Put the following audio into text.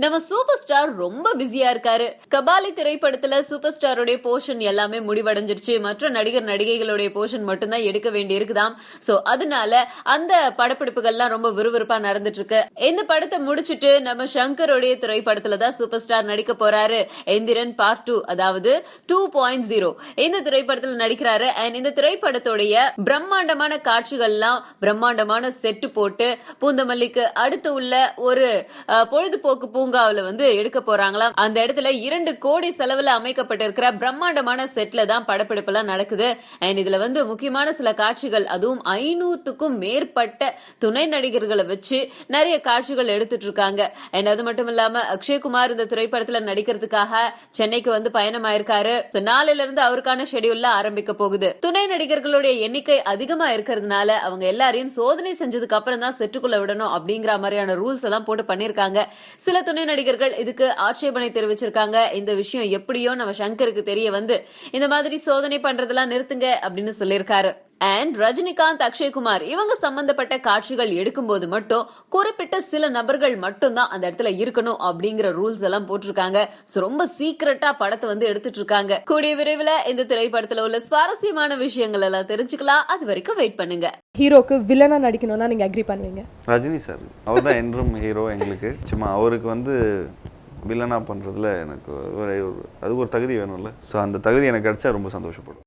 நம்ம super star ரொம்ப பிஸியா இருக்காரு. கபாலி திரைப்படத்துல சூப்பர் ஸ்டாரோட போர்ஷன் எல்லாமே முடிவடைஞ்சிருச்சு. மற்ற நடிகர் நடிகைகளுடைய போர்ஷன் மட்டும்தான் எடுக்க வேண்டி இருக்குதாம். சோ அதனால அந்த படப்பிடிப்புகள்லாம் ரொம்ப விறுவிறுப்பா நடந்துட்டு இருக்கு. இந்த படத்தை முடிச்சிட்டு நம்ம சங்கருடைய திரைப்படத்துல தான் சூப்பர் ஸ்டார் நடிக்க போறாரு. எந்திரன் பார்ட் 2, அதாவது 2.0 இந்த திரைப்படத்துல நடிக்கிறாரு. அண்ட் இந்த திரைப்படத்துடைய பிரம்மாண்டமான காட்சிகள்லாம் பிரம்மாண்டமான செட்டு போட்டு பூந்தமல்லிக்கு அடுத்து உள்ள ஒரு பொழுதுபோக்கு பூங்காவில எடுக்க போறாங்களாம். அந்த இடத்துல 2 கோடி செலவுல அமைக்கப்பட்டிருக்கிற பிரம்மாண்டமான செட்ல தான் படப்பிடிப்பு எல்லாம் நடக்குது. அண்ட் இதுல முக்கியமான சில காட்சிகள், அதுவும் 500க்கும் மேற்பட்ட துணை நடிகர்களை வச்சு நிறைய காட்சிகள் எடுத்துட்டு இருக்காங்க. அண்ட் அது மட்டும் இல்லாம அக்ஷய்குமார் இந்த திரைப்படத்துல நடிக்கிறதுக்காக சென்னைக்கு பயணமாயிருக்காரு. நாளையில இருந்து அவருக்கான ஷெட்யூல்ல ஆரம்பிக்க போகுது. துணை நடிகர்களுடைய எண்ணிக்கை அதிகமா இருக்கிறதுனால அவங்க எல்லாரையும் சோதனை செஞ்சதுக்கு அப்புறம் தான் செட்டுக்குள்ள விடணும் அப்படிங்கிற மாதிரியான ரூல்ஸ் எல்லாம் போட்டு பண்ணிருக்காங்க. சில துணை நடிகர்கள் இதுக்கு ஆட்சேபனை தெரிவிச்சிருக்காங்க. இந்த விஷயம் எப்படியோ நம்ம சங்கருக்கு தெரிய இந்த மாதிரி சோதனை பண்றதெல்லாம் நிறுத்துங்க அப்படின்னு சொல்லியிருக்காரு. அண்ட் ரஜினிகாந்த், அக்ஷய்குமார் இவங்க சம்பந்தப்பட்ட காட்சிகள் எடுக்கும் போது மட்டும் குறிப்பிட்ட சில நபர்கள் மட்டும் தான் அந்த இடத்துல இருக்கணும் அப்படிங்கிற ரூல்ஸ் எல்லாம் போட்டிருக்காங்க. ரொம்ப சீக்கிரட்டா படத்தை எடுத்துட்டு இருக்காங்க. கூடிய விரைவில் இந்த திரைப்படத்துல உள்ள சுவாரஸ்யமான விஷயங்கள் எல்லாம் தெரிஞ்சுக்கலாம். அது வரைக்கும் வெயிட் பண்ணுங்க. ஹீரோக்கு வில்லனா நடிக்கணும்னா நீங்க அக்ரி பண்ணுவீங்க? ரஜினி சார் அவர் தான் என்றும் ஹீரோ எங்களுக்கு. சும்மா அவருக்கு வில்லனா பண்றதுல எனக்கு அது ஒரு தகுதி வேணும்ல. ஸோ அந்த தகுதி எனக்கு கிடைச்சா ரொம்ப சந்தோஷப்படும்.